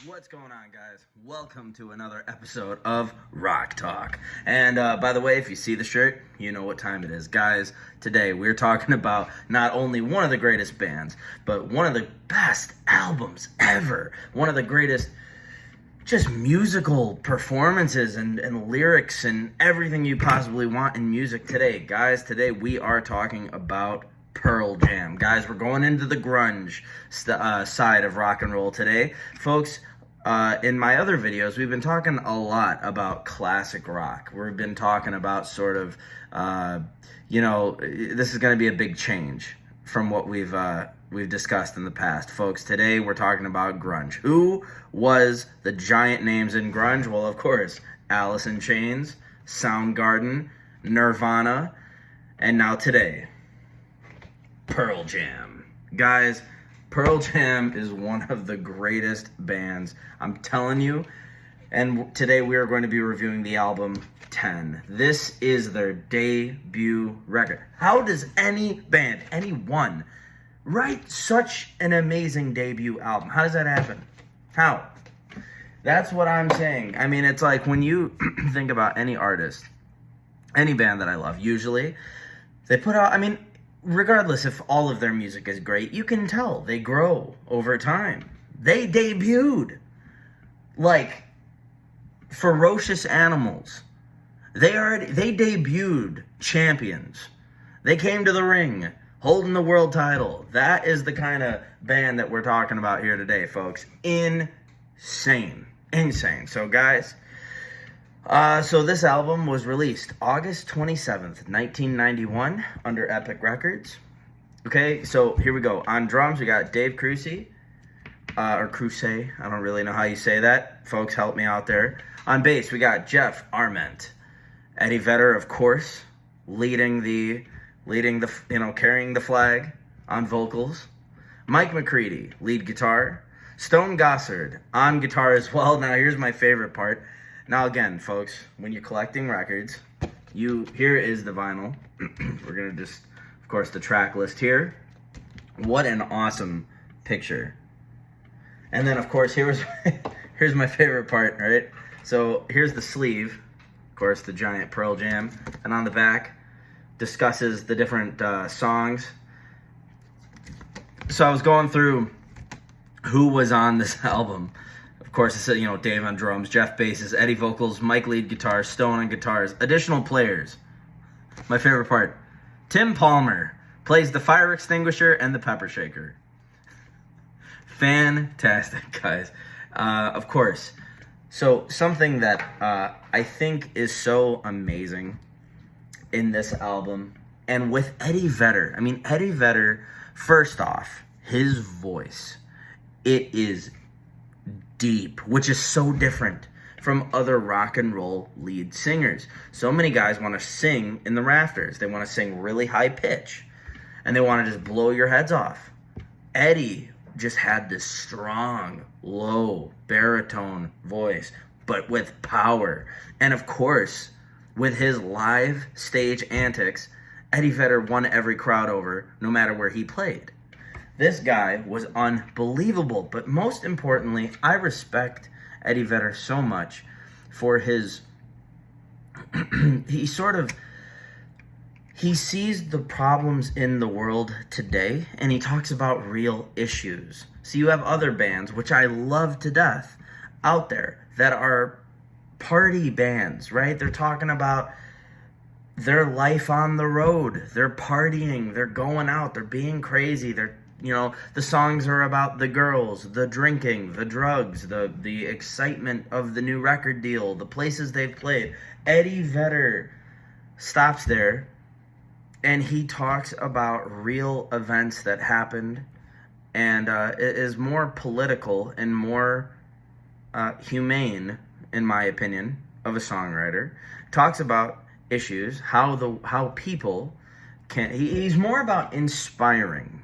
What's going on, guys? Welcome to another episode of Rock Talk. And by the way, if you see the shirt, you know what time it is. Guys, today we're talking about not only one of the greatest bands, but one of the best albums ever. One of the greatest just musical performances and lyrics and everything you possibly want in music today. Guys, today we are talking about Pearl Jam. Guys, we're going into the grunge side of rock and roll today. Folks, in my other videos, we've been talking a lot about classic rock. We've been talking about sort of, this is going to be a big change from what we've discussed in the past. Folks, today we're talking about grunge. Who was the giant names in grunge? Well, of course, Alice in Chains, Soundgarden, Nirvana, and now today, Pearl Jam. Guys, Pearl Jam is one of the greatest bands, I'm telling you. And today we are going to be reviewing the album 10. This is their debut record. How does any band, anyone, write such an amazing debut album? How does that happen? How? That's what I'm saying. I mean, it's like when you think about any artist, any band that I love, usually they put out, regardless if all of their music is great, you can tell they grow over time. They debuted like Ferocious Animals. They debuted champions. They came to the ring holding the world title. That is the kind of band that we're talking about here today, folks. Insane. So guys, so this album was released August 27th, 1991 under Epic Records. Okay, so here we go. On drums, we got Dave Crucy, or Cruce. I don't really know how you say that. Folks, help me out there. On bass, we got Jeff Ament. Eddie Vedder, of course, leading the, carrying the flag on vocals. Mike McCready, lead guitar. Stone Gossard on guitar as well. Now, here's my favorite part. Now, again, folks, when you're collecting records, here is the vinyl. We're going to just, of course, the track list here. What an awesome picture. And then, of course, here's my favorite part, right? So here's the sleeve, of course, the giant Pearl Jam. And on the back, discusses the different songs. So I was going through who was on this album. Of course, it said, Dave on drums, Jeff basses, Eddie vocals, Mike lead guitars, Stone on guitars. Additional players. My favorite part. Tim Palmer plays the fire extinguisher and the pepper shaker. Fantastic, guys. Of course. So something that I think is so amazing in this album, and with Eddie Vedder. Eddie Vedder, first off, his voice, it is deep, which is so different from other rock and roll lead singers. So many guys want to sing in the rafters. They want to sing really high pitch, and they want to just blow your heads off. Eddie just had this strong, low, baritone voice, but with power. And of course, with his live stage antics, Eddie Vedder won every crowd over, no matter where he played. This guy was unbelievable, but most importantly, I respect Eddie Vedder so much for his, he sees the problems in the world today, and he talks about real issues. So you have other bands, which I love to death, out there that are party bands, right? They're talking about their life on the road. They're partying, they're going out, they're being crazy, the songs are about the girls, the drinking, the drugs, the excitement of the new record deal, the places they've played. Eddie Vedder stops there, and he talks about real events that happened, and it is more political and more humane, in my opinion, of a songwriter. Talks about issues, how people can. He's more about inspiring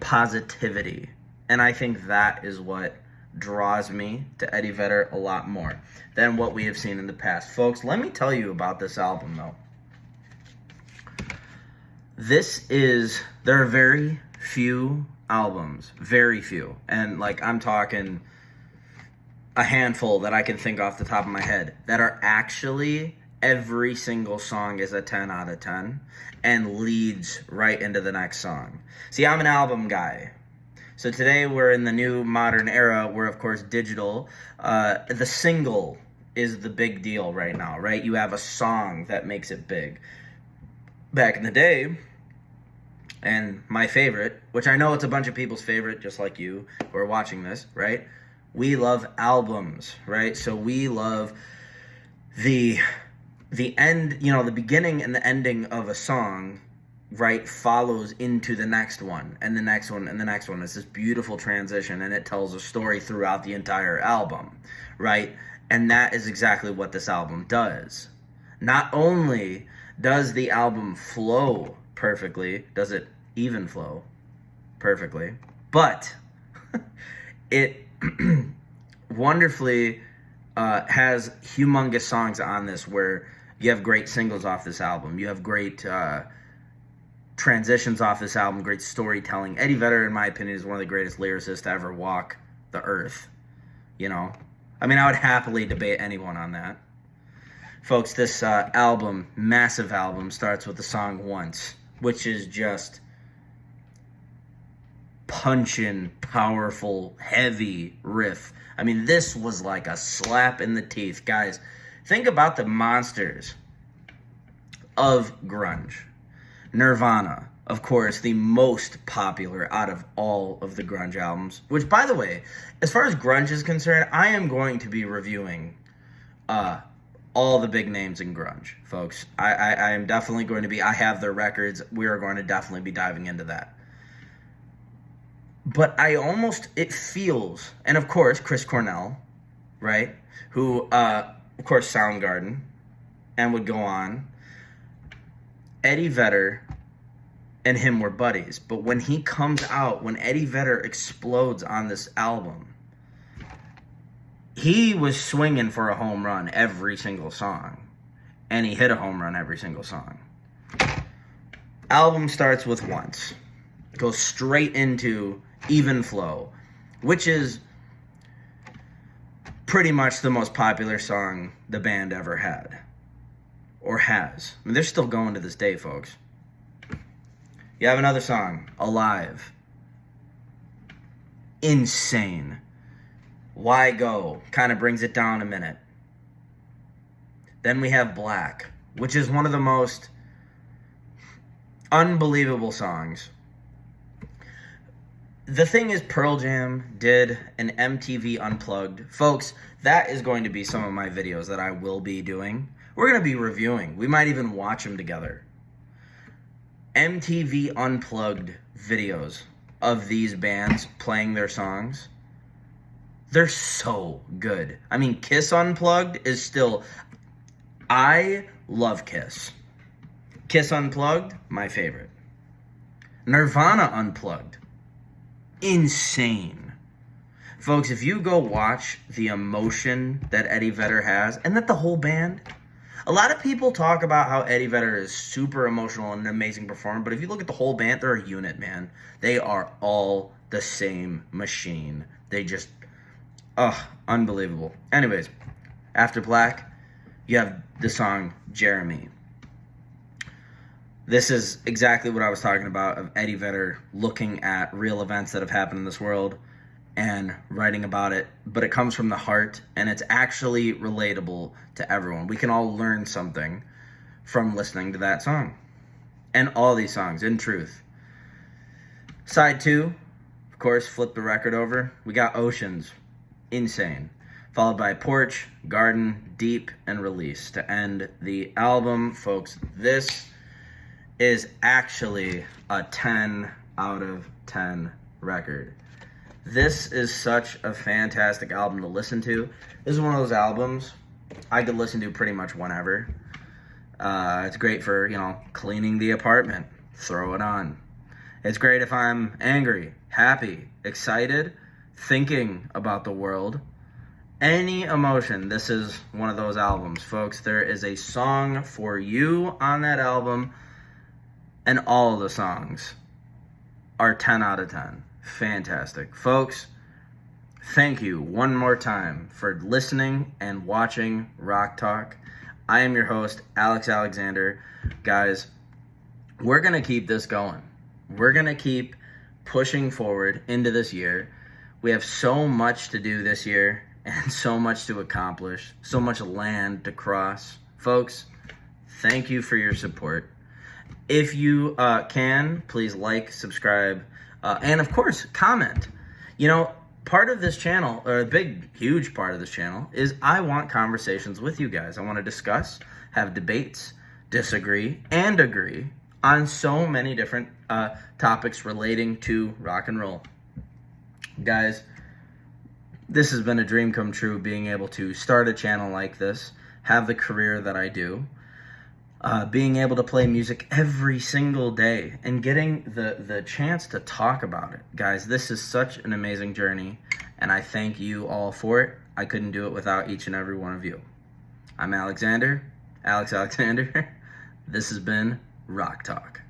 positivity, and I think that is what draws me to Eddie Vedder a lot more than what we have seen in the past. Folks, let me tell you about this album, though. There are very few albums, very few, and I'm talking a handful that I can think off the top of my head that are actually every single song is a 10 out of 10 and leads right into the next song. See, I'm an album guy. So today we're in the new modern era where, of course, digital, the single is the big deal right now, right? You have a song that makes it big. Back in the day, and my favorite, which I know it's a bunch of people's favorite, just like you who are watching this, right? We love albums, right? So we love the end, the beginning and the ending of a song, right, follows into the next one and the next one and the next one. It's this beautiful transition, and it tells a story throughout the entire album, right? And that is exactly what this album does. Not only does the album flow perfectly, does it even flow perfectly, but it wonderfully has humongous songs on this where you have great singles off this album. You have great transitions off this album, great storytelling. Eddie Vedder, in my opinion, is one of the greatest lyricists to ever walk the earth. I would happily debate anyone on that. Folks, this album, massive album, starts with the song Once, which is just punchin', powerful, heavy riff. This was like a slap in the teeth. Guys, think about the monsters of grunge. Nirvana, of course, the most popular out of all of the grunge albums. Which, by the way, as far as grunge is concerned, I am going to be reviewing all the big names in grunge, folks. I am definitely going to be. I have their records. We are going to definitely be diving into that. But it feels, and of course, Chris Cornell, right? Who, of course, Soundgarden, and would go on. Eddie Vedder and him were buddies. But when he comes out, when Eddie Vedder explodes on this album, he was swinging for a home run every single song. And he hit a home run every single song. Album starts with Once. Goes straight into Even Flow, which is pretty much the most popular song the band ever had. Or has. They're still going to this day, folks. You have another song, Alive. Insane. Why Go? Kind of brings it down a minute. Then we have Black, which is one of the most unbelievable songs. The thing is, Pearl Jam did an MTV Unplugged. Folks, that is going to be some of my videos that I will be doing. We're going to be reviewing. We might even watch them together. MTV Unplugged videos of these bands playing their songs. They're so good. Kiss Unplugged is still... I love Kiss. Kiss Unplugged, my favorite. Nirvana Unplugged. Insane. Folks, if you go watch the emotion that Eddie Vedder has, and that the whole band... A lot of people talk about how Eddie Vedder is super emotional and an amazing performer, but if you look at the whole band, they're a unit, man. They are all the same machine. They just... unbelievable. Anyways, after Black, you have the song Jeremy. This is exactly what I was talking about, of Eddie Vedder looking at real events that have happened in this world and writing about it, but it comes from the heart, and it's actually relatable to everyone. We can all learn something from listening to that song. And all these songs, in truth. Side 2, of course, flip the record over. We got Oceans. Insane. Followed by Porch, Garden, Deep, and Release to end the album. Folks, this is actually a 10 out of 10 record. This is such a fantastic album to listen to. This is one of those albums I could listen to pretty much whenever. It's great for, cleaning the apartment. Throw it on. It's great if I'm angry, happy, excited, thinking about the world. Any emotion, this is one of those albums, folks. There is a song for you on that album, and all of the songs are 10 out of 10. Fantastic. Folks, thank you one more time for listening and watching Rock Talk. I am your host, Alex Alexander. Guys, we're going to keep this going. We're going to keep pushing forward into this year. We have so much to do this year and so much to accomplish, so much land to cross. Folks, thank you for your support. If you can, please like, subscribe, and of course, comment. You know, part of this channel, or a big, huge part of this channel, is I want conversations with you guys. I want to discuss, have debates, disagree, and agree on so many different topics relating to rock and roll. Guys, this has been a dream come true, being able to start a channel like this, have the career that I do, being able to play music every single day, and getting the chance to talk about it. Guys, this is such an amazing journey, and I thank you all for it. I couldn't do it without each and every one of you. I'm Alex Alexander. This has been Rock Talk.